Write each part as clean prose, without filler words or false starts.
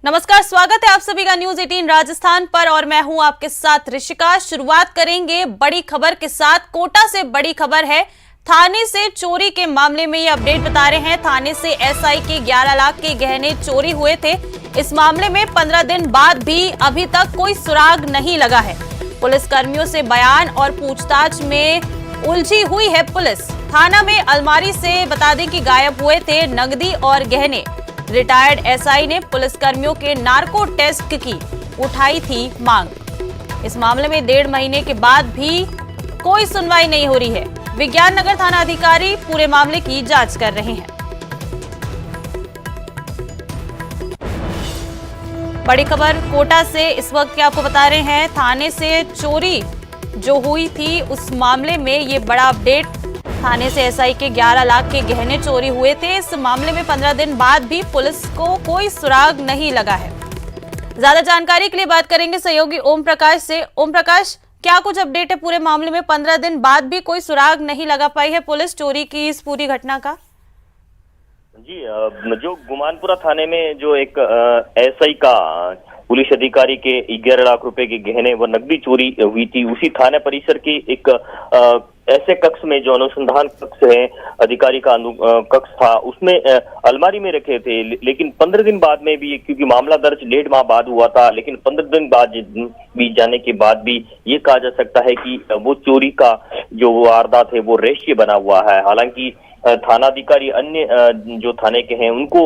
नमस्कार, स्वागत है आप सभी का न्यूज 18 राजस्थान पर और मैं हूं आपके साथ ऋषिका। शुरुआत करेंगे बड़ी खबर के साथ। कोटा से बड़ी खबर है। थाने से चोरी के मामले में ये अपडेट बता रहे हैं। थाने से एसआई के 11 लाख के गहने चोरी हुए थे। इस मामले में 15 दिन बाद भी अभी तक कोई सुराग नहीं लगा है। पुलिस कर्मियों से बयान और पूछताछ में उलझी हुई है पुलिस। थाना में अलमारी से बता दें कि गायब हुए थे नकदी और गहने। रिटायर्ड एसआई ने पुलिसकर्मियों के नार्को टेस्ट की उठाई थी मांग। इस मामले में 1.5 महीने के बाद भी कोई सुनवाई नहीं हो रही है। विज्ञान नगर थाना अधिकारी पूरे मामले की जांच कर रहे हैं। बड़ी खबर कोटा से इस वक्त क्या आपको बता रहे हैं। थाने से चोरी जो हुई थी उस मामले में ये बड़ा अपडेट। थाने से एसआई के 11 लाख के गहने चोरी हुए थे। इस मामले में 15 दिन बाद भी पुलिस को कोई सुराग नहीं लगा है। ज्यादा जानकारी के लिए बात करेंगे सहयोगी ओम प्रकाश से। ओम प्रकाश, क्या कुछ अपडेट है पूरे मामले में? 15 दिन बाद भी कोई सुराग नहीं लगा पाई है पुलिस चोरी की इस पूरी घटना का। जी, जो गुमानपुरा थाने में जो एक एसआई का पुलिस अधिकारी के 11 लाख रुपए के गहने व नकदी चोरी हुई थी, उसी थाना परिसर के एक ऐसे कक्ष में जो अनुसंधान कक्ष है, अधिकारी का कक्ष था, उसमें अलमारी में रखे थे। लेकिन 15 दिन बाद में भी, क्योंकि मामला दर्ज 1.5 माह बाद हुआ था, लेकिन 15 दिन बाद बीत जाने के बाद भी ये कहा जा सकता है कि वो चोरी का जो वारदात है वो रहस्य बना हुआ है। हालांकि थानाधिकारी अन्य जो थाने के हैं उनको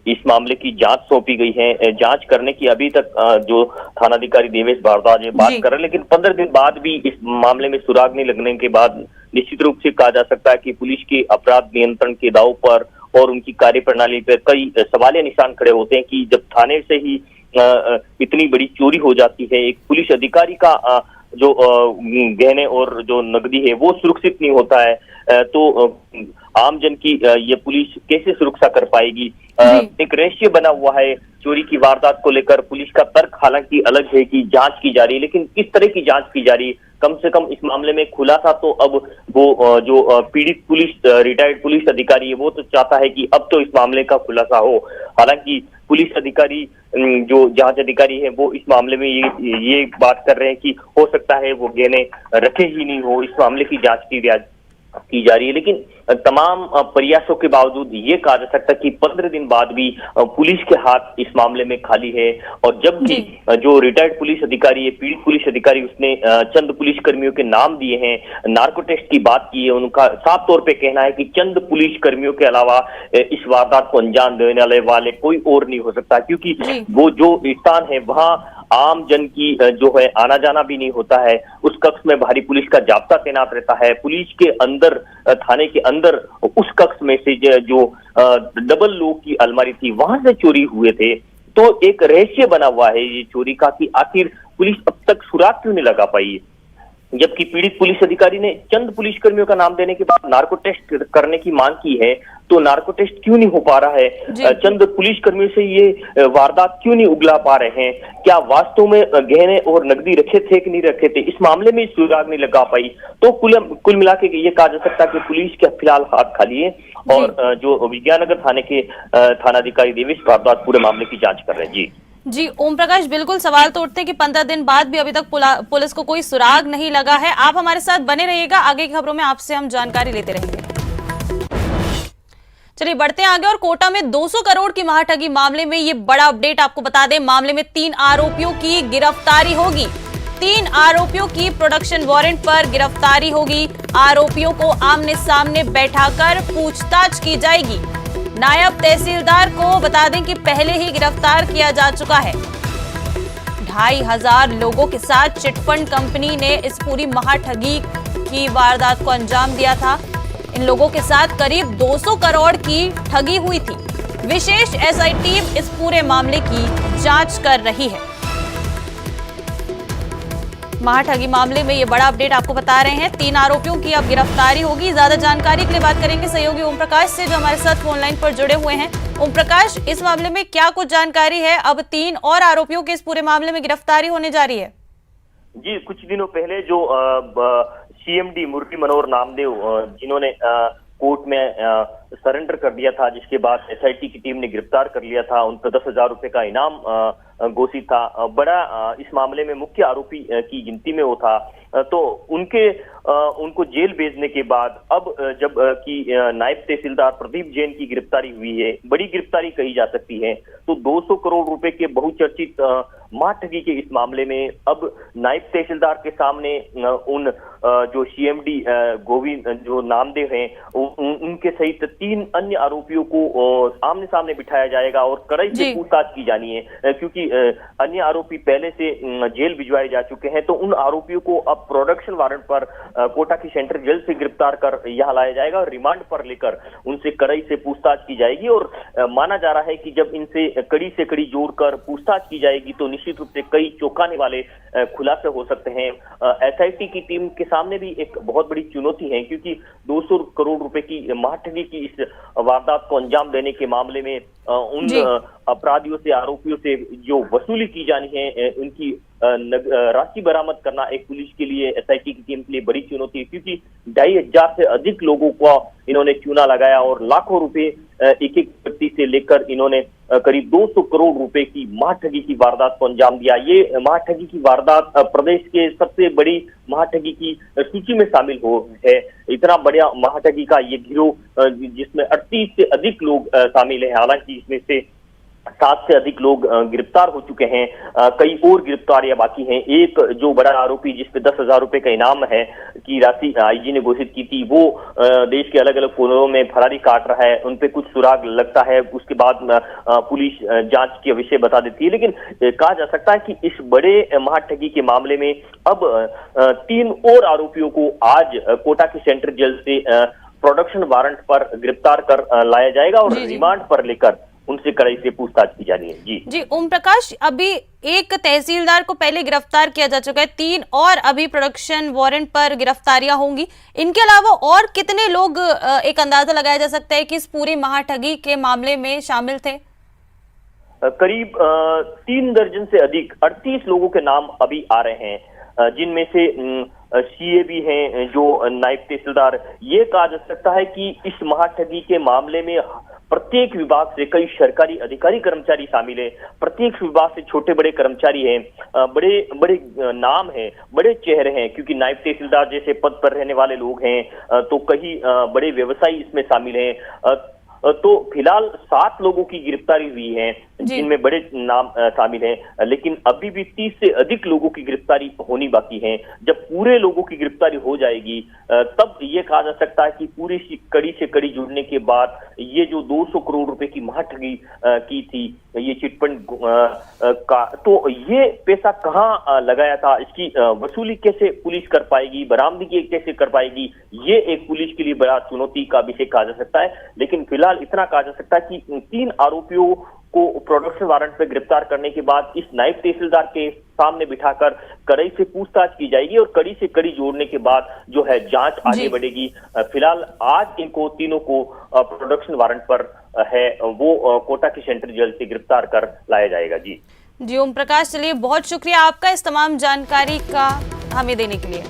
इस मामले की जांच सौंपी गई है। जांच करने की अभी तक जो थानाधिकारी देवेश भारद्वाज बात कर रहे हैं, लेकिन 15 दिन बाद भी इस मामले में सुराग नहीं लगने के बाद निश्चित रूप से कहा जा सकता है कि पुलिस के अपराध नियंत्रण के दाव पर और उनकी कार्यप्रणाली पर कई सवालिया निशान खड़े होते हैं कि जब थाने से ही इतनी बड़ी चोरी हो जाती है, एक पुलिस अधिकारी का जो गहने और जो नकदी है वो सुरक्षित नहीं होता है, तो आम जन की ये पुलिस कैसे सुरक्षा कर पाएगी? एक रहस्य बना हुआ है चोरी की वारदात को लेकर। पुलिस का तर्क हालांकि अलग है कि जांच की जा रही है, लेकिन किस तरह की जांच की जा रही है? कम से कम इस मामले में खुलासा तो अब वो जो पीड़ित रिटायर्ड पुलिस अधिकारी है वो तो चाहता है कि अब तो इस मामले का खुलासा हो। हालांकि पुलिस अधिकारी, जो जांच अधिकारी है, वो इस मामले में ये बात कर रहे हैं कि हो सकता है वो गहने रखे ही नहीं हो। इस मामले की जांच की जा रही है, लेकिन तमाम प्रयासों के बावजूद ये कहा जा सकता है कि 15 दिन बाद भी पुलिस के हाथ इस मामले में खाली है। और जब भी जो रिटायर्ड पुलिस अधिकारी है, पीड़ित पुलिस अधिकारी, उसने चंद पुलिस कर्मियों के नाम दिए हैं, नार्को टेस्ट की बात की है, उनका साफ तौर पे कहना है कि चंद पुलिस कर्मियों के अलावा इस वारदात को अंजाम देने वाले कोई और नहीं हो सकता, क्योंकि वो जो स्थान है वहां आम जन की जो है आना जाना भी नहीं होता है। उस कक्ष में भारी पुलिस का जाब्ता तैनात रहता है। पुलिस के अंदर, थाने के अंदर उस कक्ष में से जो डबल लॉक की अलमारी थी वहां से चोरी हुए थे। तो एक रहस्य बना हुआ है ये चोरी का कि आखिर पुलिस अब तक सुराग क्यों नहीं लगा पाई, जबकि पीड़ित पुलिस अधिकारी ने चंद पुलिसकर्मियों का नाम देने के बाद नार्को टेस्ट करने की मांग की है। तो नार्को टेस्ट क्यों नहीं हो पा रहा है? चंद पुलिसकर्मियों से ये वारदात क्यों नहीं उगला पा रहे हैं? क्या वास्तव में गहने और नकदी रखे थे कि नहीं रखे थे? इस मामले में सुराग नहीं लगा पाई। तो कुल मिला के ये कहा जा सकता है कि पुलिस के फिलहाल हाथ खाली है और जो विज्ञान नगर थाने के थानाधिकारी देवेश भारद्वाज पूरे मामले की जाँच कर रहे हैं। जी ओम प्रकाश, बिल्कुल सवाल तो उठते हैं कि 15 दिन बाद भी अभी तक पुलिस को कोई सुराग नहीं लगा है। आप हमारे साथ बने रहिएगा, आगे की खबरों में आपसे हम जानकारी लेते रहेंगे। चलिए बढ़ते हैं आगे। और कोटा में 200 करोड़ की महाठगी मामले में ये बड़ा अपडेट आपको बता दें। मामले में 3 आरोपियों की गिरफ्तारी होगी। 3 आरोपियों की प्रोडक्शन वारंट पर गिरफ्तारी होगी। आरोपियों को आमने सामने बैठाकर पूछताछ की जाएगी। नायब तहसीलदार को बता दें कि पहले ही गिरफ्तार किया जा चुका है। 2,500 लोगों के साथ चिटफंड कंपनी ने इस पूरी महाठगी की वारदात को अंजाम दिया था। इन लोगों के साथ करीब 200 करोड़ की ठगी हुई थी। विशेष एसआई टीम इस पूरे मामले की जांच कर रही है। महाठगी मामले में ये बड़ा अपडेट आपको बता रहे हैं। 3 आरोपियों की अब गिरफ्तारी होगी। ज्यादा जानकारी के लिए बात करेंगे सहयोगी ओम प्रकाश से, जो हमारे साथ फोन लाइन पर जुड़े हुए हैं। ओम प्रकाश, इस मामले में क्या कुछ जानकारी है? अब 3 और आरोपियों की इस पूरे मामले में गिरफ्तारी होने जा रही है। जी, कुछ दिनों पहले जो सीएमडी मुरली मनोहर नामदेव, जिन्होंने कोर्ट में सरेंडर कर दिया था, जिसके बाद एसआईटी की टीम ने गिरफ्तार कर लिया था। उन पर 10,000 रुपए का इनाम घोषित था। बड़ा इस मामले में मुख्य आरोपी की गिनती में वो था। तो उनको जेल भेजने के बाद अब जब कि नायब तहसीलदार प्रदीप जैन की गिरफ्तारी हुई है, बड़ी गिरफ्तारी कही जा सकती है, तो 200 करोड़ रुपए के बहुचर्चित मां ठगी के इस मामले में अब नायब तहसीलदार के सामने उन जो सीएमडी गोविंद जो नामदेव हैं उनके सहित 3 अन्य आरोपियों को आमने सामने बिठाया जाएगा और कड़ाई से पूछताछ की जानी है, क्योंकि अन्य आरोपी पहले से जेल भिजवाए जा चुके हैं। तो उन आरोपियों को अब प्रोडक्शन वारंट पर कोटा की सेंट्रल जेल से गिरफ्तार कर यहां लाया जाएगा और रिमांड पर लेकर उनसे कड़ाई से पूछताछ की जाएगी। और माना जा रहा है कि जब इनसे कड़ी से कड़ी जोड़कर पूछताछ की जाएगी तो निश्चित रूप से कई चौंकाने वाले खुलासे हो सकते हैं। एसआईटी की टीम के सामने भी एक बहुत बड़ी चुनौती है, क्योंकि 200 करोड़ रुपए की महाठगी की इस वारदात को अंजाम देने के मामले में उन अपराधियों से, आरोपियों से जो वसूली की जानी है, उनकी राशि बरामद करना एक पुलिस के लिए, एसआईटी की टीम के लिए बड़ी चुनौती है, क्योंकि 2,500 से अधिक लोगों को इन्होंने चूना लगाया और लाखों रुपए एक एक व्यक्ति से लेकर इन्होंने करीब 200 करोड़ रुपए की महाठगी की वारदात को अंजाम दिया। ये महाठगी की वारदात प्रदेश के सबसे बड़ी महाठगी की सूची में शामिल है। इतना बड़ा महाठगी का ये गिरोह जिसमें 38 से अधिक लोग शामिल है, हालांकि इसमें से 7 से अधिक लोग गिरफ्तार हो चुके हैं, कई और गिरफ्तारियां बाकी हैं। एक जो बड़ा आरोपी जिसपे 10,000 रुपए का इनाम है की राशि आईजी ने घोषित की थी, वो देश के अलग अलग कोनों में फरारी काट रहा है, उनपे कुछ सुराग लगता है, उसके बाद पुलिस जांच के विषय बता देती है। लेकिन कहा जा सकता है कि इस बड़े महाठगी के मामले में अब 3 और आरोपियों को आज कोटा की सेंट्रल जेल से प्रोडक्शन वारंट पर गिरफ्तार कर लाया जाएगा और रिमांड पर लेकर उनसे कड़ाई से पूछताछ की जानी है। जी ओम प्रकाश, अभी एक तहसीलदार को पहले गिरफ्तार किया जा चुका है, 3 और अभी प्रोडक्शन वारंट पर गिरफ्तारियां होंगी। इनके अलावा और कितने लोग एक अंदाजा लगाया जा सकता है कि इस पूरी महाठगी के मामले में शामिल थे? करीब 3 दर्जन से अधिक 38 लोगों के नाम अभी आ रहे हैं, जिनमें से सीए भी हैं जो नायब तहसीलदार। ये कहा जा सकता है कि इस महाठगी के मामले में प्रत्येक विभाग से कई सरकारी अधिकारी कर्मचारी शामिल है, प्रत्येक विभाग से छोटे बड़े कर्मचारी हैं, बड़े बड़े नाम हैं, बड़े चेहरे हैं, क्योंकि नायब तहसीलदार जैसे पद पर रहने वाले लोग हैं, तो कई बड़े व्यवसायी इसमें शामिल हैं। तो फिलहाल 7 लोगों की गिरफ्तारी हुई है, जिनमें बड़े नाम शामिल हैं, लेकिन अभी भी 30 से अधिक लोगों की गिरफ्तारी होनी बाकी है। जब पूरे लोगों की गिरफ्तारी हो जाएगी तब ये कहा जा सकता है कि पूरी कड़ी से कड़ी जुड़ने के बाद ये जो 200 करोड़ रुपए की महाठगी की थी, ये चिटफंड का, तो ये पैसा कहाँ लगाया था, इसकी वसूली कैसे पुलिस कर पाएगी, बरामदगी कैसे कर पाएगी, ये एक पुलिस के लिए बड़ा चुनौती का विषय कहा जा सकता है। लेकिन फिलहाल इतना कहा जा सकता है कि 3 आरोपियों को प्रोडक्शन वारंट पे गिरफ्तार करने के बाद इस नायब तहसीलदार के सामने बिठाकर कड़ी से पूछताछ की जाएगी और कड़ी से कड़ी जोड़ने के बाद जो है जांच आगे बढ़ेगी। फिलहाल आज इनको तीनों को प्रोडक्शन वारंट पर है वो कोटा की सेंट्रल जेल से गिरफ्तार कर लाया जाएगा। जी ओम प्रकाश, चलिए बहुत शुक्रिया आपका इस तमाम जानकारी का हमें देने के लिए।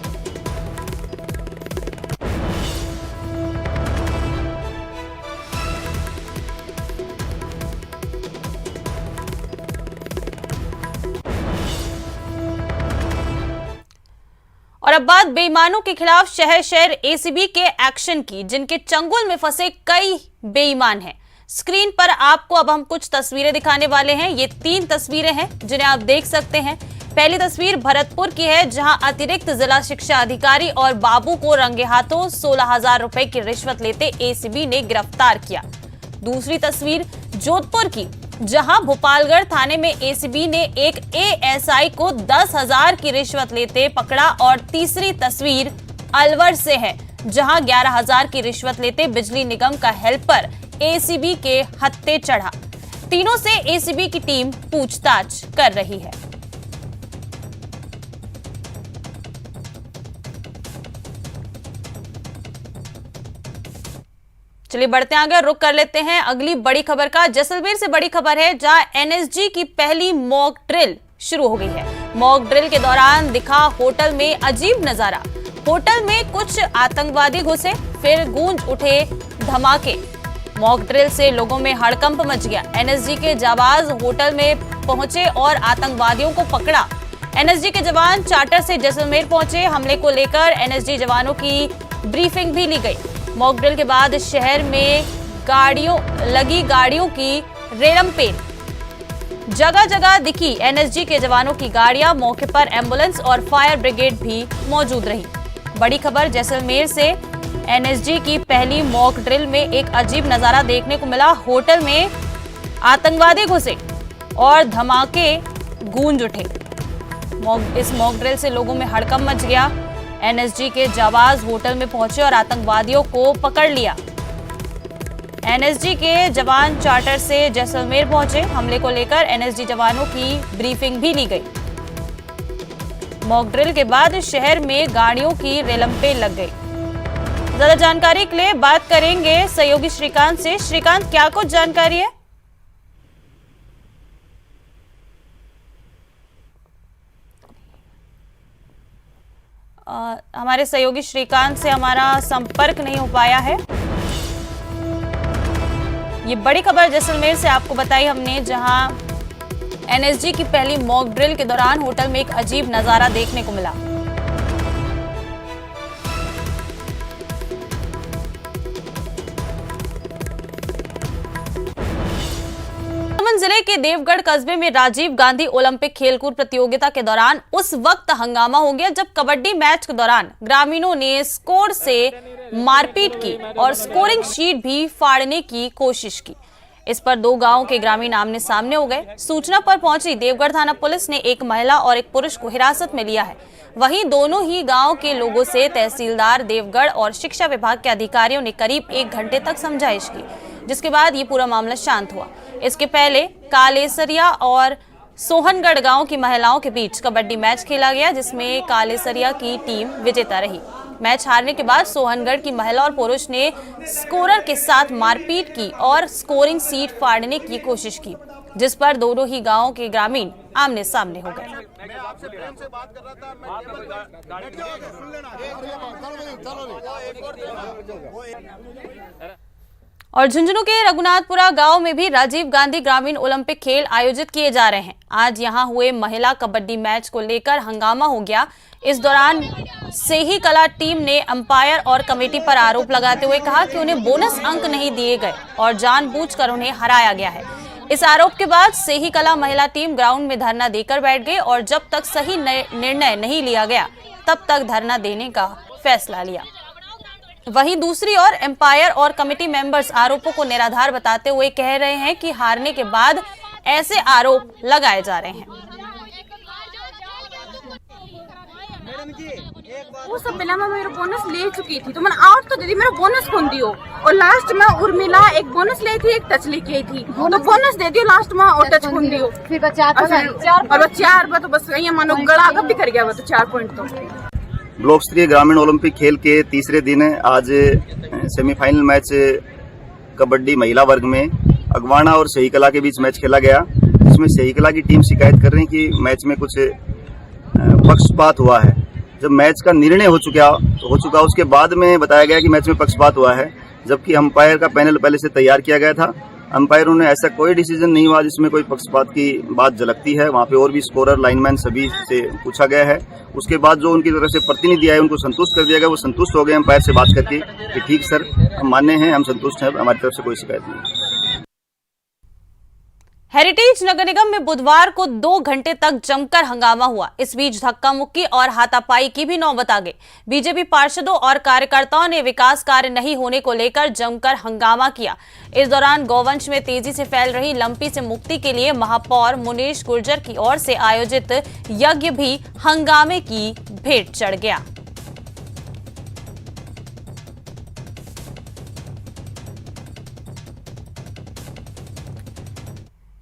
और अब बात बेईमानों के खिलाफ शहर शहर एसीबी के एक्शन की, जिनके चंगुल में फंसे कई बेईमान हैं। स्क्रीन पर आपको अब हम कुछ तस्वीरें दिखाने वाले हैं। ये 3 तस्वीरें हैं जिन्हें आप देख सकते हैं। पहली तस्वीर भरतपुर की है, जहां अतिरिक्त जिला शिक्षा अधिकारी और बाबू को रंगे हाथों 16,000 रुपए की रिश्वत लेते एसीबी ने गिरफ्तार किया। दूसरी तस्वीर जोधपुर की, जहां भोपालगढ़ थाने में एसीबी ने एक एएसआई को 10,000 की रिश्वत लेते पकड़ा। और तीसरी तस्वीर अलवर से है, जहां 11,000 की रिश्वत लेते बिजली निगम का हेल्पर एसीबी के हत्थे चढ़ा। तीनों से एसीबी की टीम पूछताछ कर रही है। चलिए बढ़ते हैं आगे, रुक कर लेते हैं अगली बड़ी खबर का। जैसलमेर से बड़ी खबर है, जहां एनएसजी की पहली मॉक ड्रिल शुरू हो गई है। मॉक ड्रिल के दौरान दिखा होटल में अजीब नजारा। होटल में कुछ आतंकवादी घुसे, फिर गूंज उठे धमाके। मॉक ड्रिल से लोगों में हड़कंप मच गया। एनएसजी के जाबाज होटल में पहुंचे और आतंकवादियों को पकड़ा। एनएसजी के जवान चार्टर से जैसलमेर पहुंचे। हमले को लेकर एनएसजी जवानों की ब्रीफिंग भी ली गई। मॉक ड्रिल के बाद शहर में गाड़ियों की रेलमपेल, जगह जगह दिखी एनएसजी के जवानों की गाड़ियां। मौके पर एम्बुलेंस और फायर ब्रिगेड भी मौजूद रही। बड़ी खबर जैसलमेर से, एनएसजी की पहली मॉक ड्रिल में एक अजीब नजारा देखने को मिला। होटल में आतंकवादी घुसे और धमाके गूंज उठे। इस मॉक ड्रिल से लोगों में हड़कंप मच गया। एनएसजी के जाबाज होटल में पहुंचे और आतंकवादियों को पकड़ लिया। एनएसजी के जवान चार्टर से जैसलमेर पहुंचे। हमले को लेकर एनएसजी जवानों की ब्रीफिंग भी ली गई। मॉक ड्रिल के बाद शहर में गाड़ियों की रेलमपेल लग गई। ज्यादा जानकारी के लिए बात करेंगे सहयोगी श्रीकांत से। श्रीकांत, क्या कुछ जानकारी है? हमारे सहयोगी श्रीकांत से हमारा संपर्क नहीं हो पाया है। ये बड़ी खबर जैसलमेर से आपको बताई हमने, जहां एनएसजी की पहली मॉक ड्रिल के दौरान होटल में एक अजीब नजारा देखने को मिला। जिले के देवगढ़ कस्बे में राजीव गांधी ओलंपिक खेलकूद प्रतियोगिता के दौरान उस वक्त हंगामा हो गया जब कबड्डी मैच के दौरान ग्रामीणों ने स्कोर से मारपीट की और स्कोरिंग शीट भी फाड़ने की कोशिश की। इस पर दो गांवों के ग्रामीण आमने सामने हो गए। सूचना पर पहुंची देवगढ़ थाना पुलिस ने एक महिला और एक पुरुष को हिरासत में लिया है। वहीं दोनों ही गांव के लोगों से तहसीलदार देवगढ़ और शिक्षा विभाग के अधिकारियों ने करीब 1 घंटे तक समझाइश की, जिसके बाद ये पूरा मामला शांत हुआ। इसके पहले कालेसरिया और सोहनगढ़ गांव की महिलाओं के बीच कबड्डी मैच खेला गया, जिसमें कालेसरिया की टीम विजेता रही। मैच हारने के बाद सोहनगढ़ की महिला और पुरुष ने स्कोरर के साथ मारपीट की और स्कोरिंग सीट फाड़ने की कोशिश की, जिस पर दोनों ही गांवों के ग्रामीण आमने सामने हो गए। और झुंझुनू के रघुनाथपुरा गांव में भी राजीव गांधी ग्रामीण ओलंपिक खेल आयोजित किए जा रहे हैं। आज यहां हुए महिला कबड्डी मैच को लेकर हंगामा हो गया। इस दौरान सेही कला टीम ने अंपायर और कमेटी पर आरोप लगाते हुए कहा कि उन्हें बोनस अंक नहीं दिए गए और जानबूझकर उन्हें हराया गया है। इस आरोप के बाद सेही कला महिला टीम ग्राउंड में धरना देकर बैठ गई और जब तक सही निर्णय नहीं लिया गया तब तक धरना देने का फैसला लिया। वहीं दूसरी ओर एम्पायर और कमेटी मेंबर्स आरोपों को निराधार बताते हुए कह रहे हैं कि हारने के बाद ऐसे आरोप लगाए जा रहे हैं। वो सब पहले मैं मेरा बोनस ले चुकी थी, तो मैंने आउट तो दीदी मेरा बोनस कौन दियो, और लास्ट में उर्मिला एक बोनस ली थी, एक टच लेके आई थी, तो बोनस दे दियो लास्ट में और टच कौन दियो। फिर बचा तो और 4 बार तो बस ये मानो गड़ा भी कर गया वो तो 4 पॉइंट। तो ब्लॉक स्तरीय ग्रामीण ओलंपिक खेल के तीसरे दिन आज सेमीफाइनल मैच कबड्डी महिला वर्ग में अगवाना और सही कला के बीच मैच खेला गया, जिसमें सही कला की टीम शिकायत कर रही है कि मैच में कुछ पक्षपात हुआ है। जब मैच का निर्णय हो चुका उसके बाद में बताया गया कि मैच में पक्षपात हुआ है, जबकि अंपायर का पैनल पहले से तैयार किया गया था। अंपायरों ने ऐसा कोई डिसीजन नहीं हुआ जिसमें कोई पक्षपात की बात झलकती है। वहाँ पे और भी स्कोरर, लाइनमैन सभी से पूछा गया है। उसके बाद जो उनकी तरफ से प्रतिनिधि आए उनको संतुष्ट कर दिया गया। वो संतुष्ट हो गए अंपायर से बात करके कि ठीक सर, हम मान्य हैं, हम संतुष्ट हैं, हमारी तरफ से कोई शिकायत नहीं। हेरिटेज नगर निगम में बुधवार को 2 घंटे तक जमकर हंगामा हुआ। इस बीच धक्का मुक्की और हाथापाई की भी नौबत आ गई। बीजेपी पार्षदों और कार्यकर्ताओं ने विकास कार्य नहीं होने को लेकर जमकर हंगामा किया। इस दौरान गौवंश में तेजी से फैल रही लंपी से मुक्ति के लिए महापौर मुनीश गुर्जर की ओर से आयोजित यज्ञ भी हंगामे की भेंट चढ़ गया।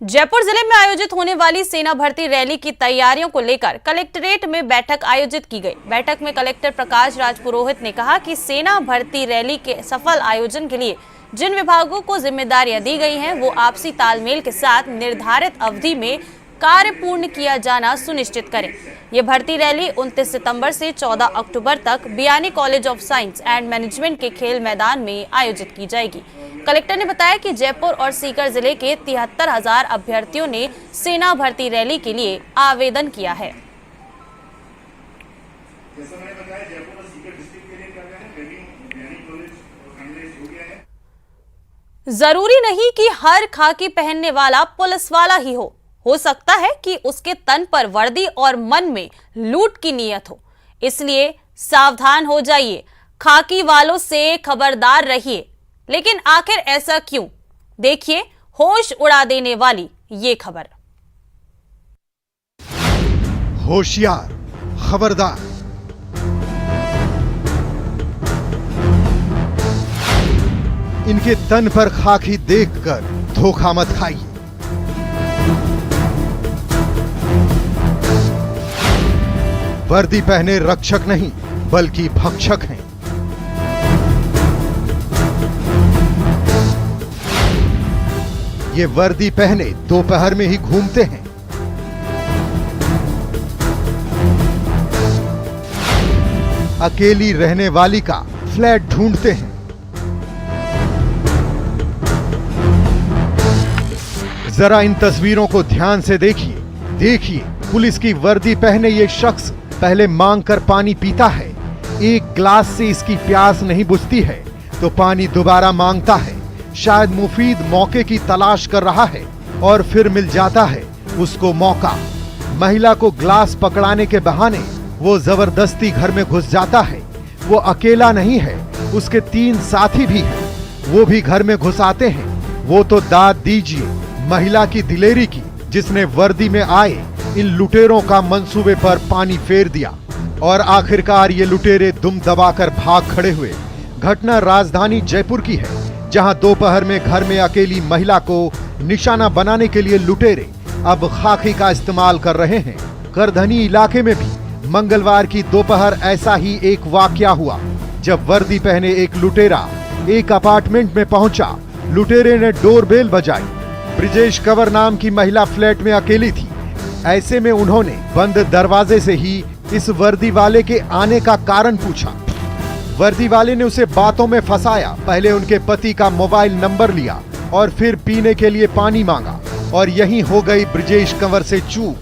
जयपुर जिले में आयोजित होने वाली सेना भर्ती रैली की तैयारियों को लेकर कलेक्ट्रेट में बैठक आयोजित की गई। बैठक में कलेक्टर प्रकाश राज पुरोहित ने कहा कि सेना भर्ती रैली के सफल आयोजन के लिए जिन विभागों को जिम्मेदारियां दी गई हैं, वो आपसी तालमेल के साथ निर्धारित अवधि में कार्य पूर्ण किया जाना सुनिश्चित करें। ये भर्ती रैली 29 सितंबर से 14 अक्टूबर तक Biyani college of science and management के खेल मैदान में आयोजित की जाएगी। कलेक्टर ने बताया कि जयपुर और सीकर जिले के 73,000 अभ्यर्थियों ने सेना भर्ती रैली के लिए आवेदन किया है। जरूरी नहीं कि हर खाकी पहनने वाला पुलिस वाला ही हो सकता है कि उसके तन पर वर्दी और मन में लूट की नीयत हो। इसलिए सावधान हो जाइए, खाकी वालों से खबरदार रहिए। लेकिन आखिर ऐसा क्यों? देखिए होश उड़ा देने वाली ये खबर। होशियार, खबरदार। इनके तन पर खाकी देखकर धोखा मत खाइए। वर्दी पहने रक्षक नहीं बल्कि भक्षक हैं। ये वर्दी पहने दोपहर में ही घूमते हैं। अकेली रहने वाली का फ्लैट ढूंढते हैं। जरा इन तस्वीरों को ध्यान से देखिए पुलिस की वर्दी पहने ये शख्स पहले मांग कर पानी पीता है। एक ग्लास से इसकी प्यास नहीं बुझती है तो पानी दोबारा मांगता है। शायद मुफीद मौके की तलाश कर रहा है और फिर मिल जाता है उसको मौका। महिला को ग्लास पकड़ाने के बहाने वो जबरदस्ती घर में घुस जाता है। वो अकेला नहीं है, उसके 3 साथी भी हैं। वो भी घर में घुस आते हैं। वो तो दाद दीजिए महिला की दिलेरी की, जिसने वर्दी में आए इन लुटेरों का मंसूबे पर पानी फेर दिया और आखिरकार ये लुटेरे दुम दबाकर भाग खड़े हुए। घटना राजधानी जयपुर की है, जहां दोपहर में घर में अकेली महिला को निशाना बनाने के लिए लुटेरे अब खाकी का इस्तेमाल कर रहे हैं। करधनी इलाके में भी मंगलवार की दोपहर ऐसा ही एक वाकया हुआ, जब वर्दी पहने एक लुटेरा एक अपार्टमेंट में पहुंचा। लुटेरे ने डोरबेल बजाई। ब्रिजेश कंवर नाम की महिला फ्लैट में अकेली थी। ऐसे में उन्होंने बंद दरवाजे से ही इस वर्दी वाले के आने का कारण पूछा। वर्दी वाले ने उसे बातों में फंसाया। पहले उनके पति का मोबाइल नंबर लिया और फिर पीने के लिए पानी मांगा और यहीं हो गई ब्रिजेश कंवर से चूक।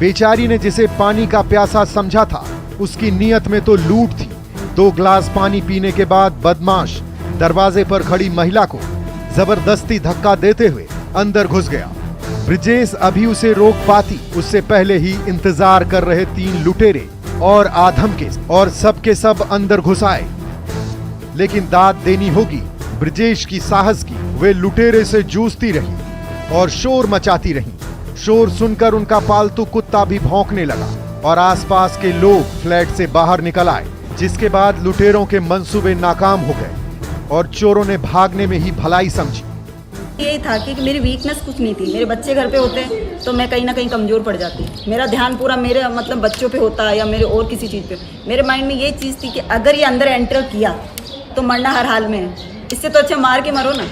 बेचारी ने जिसे पानी का प्यासा समझा था, उसकी नियत में तो लूट थी। 2 ग्लास पानी पीने के बाद बदमाश दरवाजे पर खड़ी महिला को जबरदस्ती धक्का देते हुए अंदर घुस गया। ब्रिजेश अभी उसे रोक पाती, उससे पहले ही इंतजार कर रहे 3 लुटेरे और आधम के और सबके सब अंदर घुस आए। लेकिन दाद देनी होगी ब्रिजेश की साहस की। वे लुटेरे से जूझती रही और शोर मचाती रही। शोर सुनकर उनका पालतू कुत्ता भी भौंकने लगा और आसपास के लोग फ्लैट से बाहर निकल आए, जिसके बाद लुटेरों के मंसूबे नाकाम हो गए और चोरों ने भागने में ही भलाई समझी। यही था कि मेरी वीकनेस कुछ नहीं थी। मेरे बच्चे घर पे होते तो मैं कहीं ना कहीं कमज़ोर पड़ जाती। मेरा ध्यान पूरा मेरे मतलब बच्चों पे होता या मेरे और किसी चीज़ पे। मेरे माइंड में ये चीज़ थी कि अगर ये अंदर एंटर किया तो मरना हर हाल में है, इससे तो अच्छा मार के मरो ना।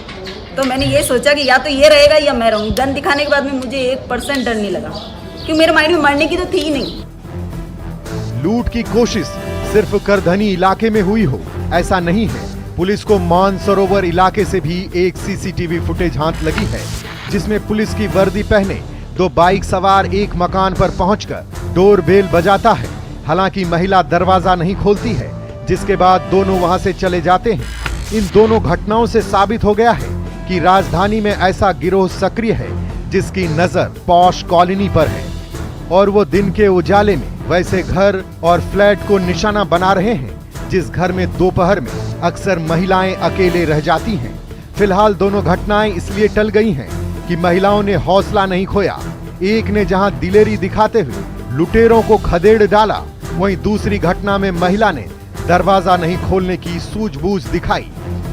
तो मैंने ये सोचा कि या तो ये रहेगा या मैं रहूँगी। गन दिखाने के बाद में मुझे 1% डर नहीं लगा, क्योंकि मेरे माइंड में मरने की तो थी ही नहीं। लूट की कोशिश सिर्फ करधनी इलाके में हुई हो ऐसा नहीं है। पुलिस को मानसरोवर इलाके से भी एक सीसीटीवी फुटेज हाथ लगी है, जिसमें पुलिस की वर्दी पहने 2 बाइक सवार एक मकान पर पहुंचकर डोरबेल बजाता है। हालांकि महिला दरवाजा नहीं खोलती है, जिसके बाद दोनों वहां से चले जाते हैं। इन दोनों घटनाओं से साबित हो गया है कि राजधानी में ऐसा गिरोह सक्रिय है जिसकी नजर पॉश कॉलोनी पर है और वो दिन के उजाले में वैसे घर और फ्लैट को निशाना बना रहे हैं जिस घर में दोपहर में अक्सर महिलाएं अकेले रह जाती हैं। फिलहाल दोनों घटनाएं इसलिए टल गई हैं कि महिलाओं ने हौसला नहीं खोया। एक ने जहां दिलेरी दिखाते हुए लुटेरों को खदेड़ डाला, वहीं दूसरी घटना में महिला ने दरवाजा नहीं खोलने की सूझबूझ दिखाई।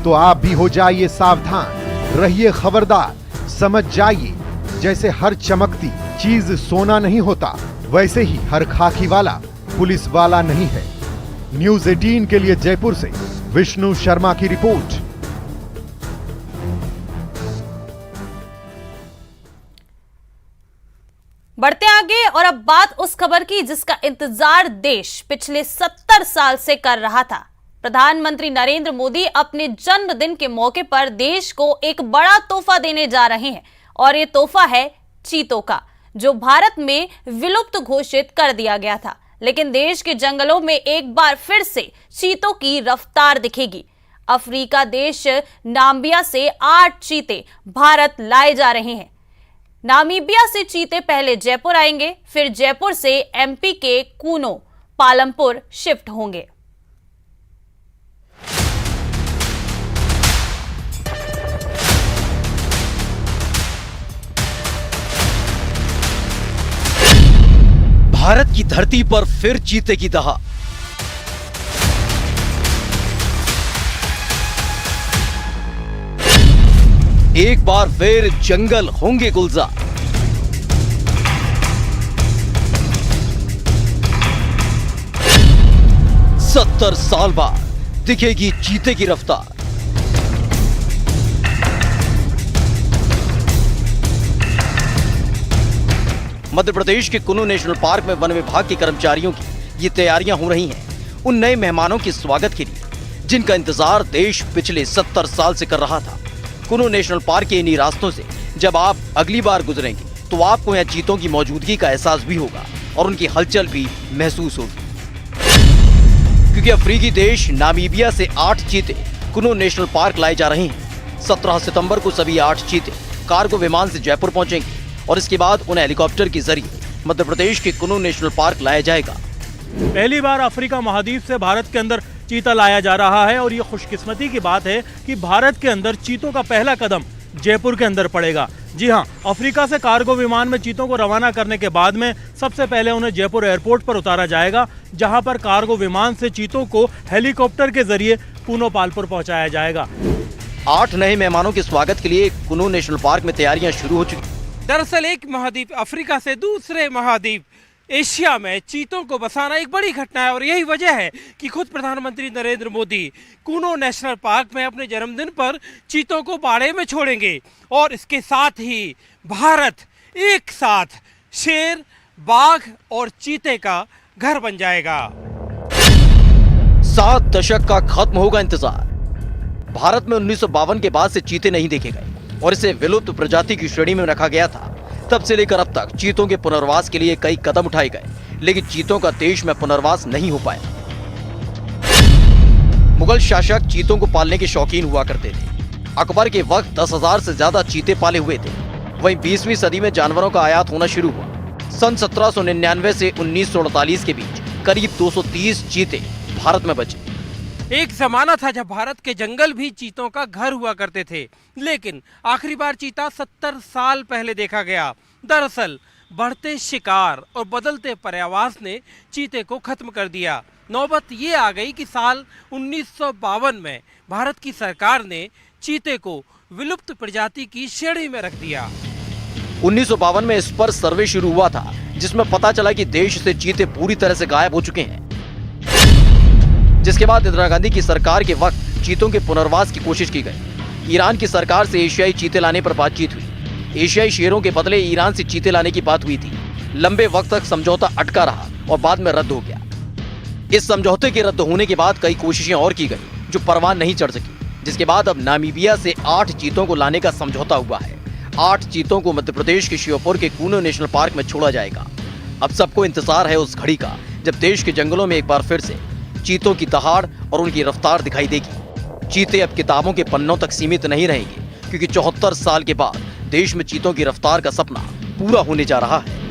तो आप भी हो जाइए सावधान, रहिए खबरदार। समझ जाइए, जैसे हर चमकती चीज सोना नहीं होता, वैसे ही हर खाकी वाला पुलिस वाला नहीं है। न्यूज़ 18 के लिए जयपुर से विष्णु शर्मा की रिपोर्ट। बढ़ते आगे और अब बात उस खबर की जिसका इंतजार देश पिछले 70 साल से कर रहा था। प्रधानमंत्री नरेंद्र मोदी अपने जन्मदिन के मौके पर देश को एक बड़ा तोहफा देने जा रहे हैं और ये तोहफा है चीतों का, जो भारत में विलुप्त घोषित कर दिया गया था। लेकिन देश के जंगलों में एक बार फिर से चीतों की रफ्तार दिखेगी। अफ्रीका देश नामीबिया से 8 चीते भारत लाए जा रहे हैं। नामीबिया से चीते पहले जयपुर आएंगे, फिर जयपुर से एमपी के कूनो पालमपुर शिफ्ट होंगे। भारत की धरती पर फिर चीते की दहा। एक बार फिर जंगल होंगे गुलजार। सत्तर साल बाद दिखेगी चीते की रफ्तार। मध्य प्रदेश के कुनू नेशनल पार्क में वन विभाग के कर्मचारियों की ये तैयारियां हो रही हैं उन नए मेहमानों के स्वागत के लिए जिनका इंतजार देश पिछले 70 साल से कर रहा था। कुनू नेशनल पार्क के इन्हीं रास्तों से जब आप अगली बार गुजरेंगे तो आपको यहाँ चीतों की मौजूदगी का एहसास भी होगा और उनकी हलचल भी महसूस होगी, क्योंकि अफ्रीकी देश नामीबिया से 8 चीते कुनू नेशनल पार्क लाए जा रहे हैं। 17 सितंबर को सभी 8 चीते कार्गो विमान से जयपुर पहुंचेंगे और इसके बाद उन्हें हेलीकॉप्टर के जरिए मध्य प्रदेश के कुनू नेशनल पार्क लाया जाएगा। पहली बार अफ्रीका महाद्वीप से भारत के अंदर चीता लाया जा रहा है और ये खुशकिस्मती की बात है कि भारत के अंदर चीतों का पहला कदम जयपुर के अंदर पड़ेगा। जी हां, अफ्रीका से कार्गो विमान में चीतों को रवाना करने के बाद में सबसे पहले उन्हें जयपुर एयरपोर्ट पर उतारा जाएगा, जहां पर कार्गो विमान से चीतों को हेलीकॉप्टर के जरिए कूनो पालमपुर पहुंचाया जाएगा। 8 नए मेहमानों के स्वागत के लिए कुनू नेशनल पार्क में तैयारियां शुरू हो चुकी। दरअसल एक महाद्वीप अफ्रीका से दूसरे महाद्वीप एशिया में चीतों को बसाना एक बड़ी घटना है और यही वजह है कि खुद प्रधानमंत्री नरेंद्र मोदी कूनो नेशनल पार्क में अपने जन्मदिन पर चीतों को बाड़े में छोड़ेंगे और इसके साथ ही भारत एक साथ शेर, बाघ और चीते का घर बन जाएगा। 7 दशक का खत्म होगा इंतजार। भारत में 1952 के बाद से चीते नहीं देखे गए और इसे विलुप्त प्रजाति की श्रेणी में रखा गया था। तब से लेकर अब तक चीतों के पुनर्वास के लिए कई कदम उठाए गए, लेकिन चीतों का देश में पुनर्वास नहीं हो पाया। मुगल शासक चीतों को पालने के शौकीन हुआ करते थे। अकबर के वक्त 10,000 से ज्यादा चीते पाले हुए थे। वहीं 20वीं सदी में जानवरों का आयात होना शुरू हुआ। सन 1799 से 1948 के बीच करीब 230 चीते भारत में बचे। एक जमाना था जब भारत के जंगल भी चीतों का घर हुआ करते थे, लेकिन आखिरी बार चीता 70 साल पहले देखा गया। दरअसल बढ़ते शिकार और बदलते पर्यावरण ने चीते को खत्म कर दिया। नौबत ये आ गई कि साल 1952 में भारत की सरकार ने चीते को विलुप्त प्रजाति की श्रेणी में रख दिया। 1952 में इस पर सर्वे शुरू हुआ था, जिसमें पता चला कि देश से चीते पूरी तरह से गायब हो चुके हैं। जिसके बाद इंदिरा गांधी की सरकार के वक्त चीतों के पुनर्वास की कोशिश की गई। ईरान की सरकार से एशियाई चीते लाने पर बातचीत हुई। एशियाई शेरों के बदले ईरान से चीते लाने की बात हुई थी। लंबे वक्त तक समझौता अटका रहा और बाद में रद्द हो गया। इस समझौते के रद्द होने के बाद कई कोशिशें और की गई जो परवान नहीं चढ़ सकी, जिसके बाद अब नामीबिया से 8 चीतों को लाने का समझौता हुआ है। 8 चीतों को मध्य प्रदेश के श्योपुर के कूनो नेशनल पार्क में छोड़ा जाएगा। अब सबको इंतजार है उस घड़ी का जब देश के जंगलों में एक बार फिर से चीतों की दहाड़ और उनकी रफ्तार दिखाई देगी। चीते अब किताबों के पन्नों तक सीमित नहीं रहेंगे, क्योंकि 74 साल के बाद देश में चीतों की रफ्तार का सपना पूरा होने जा रहा है।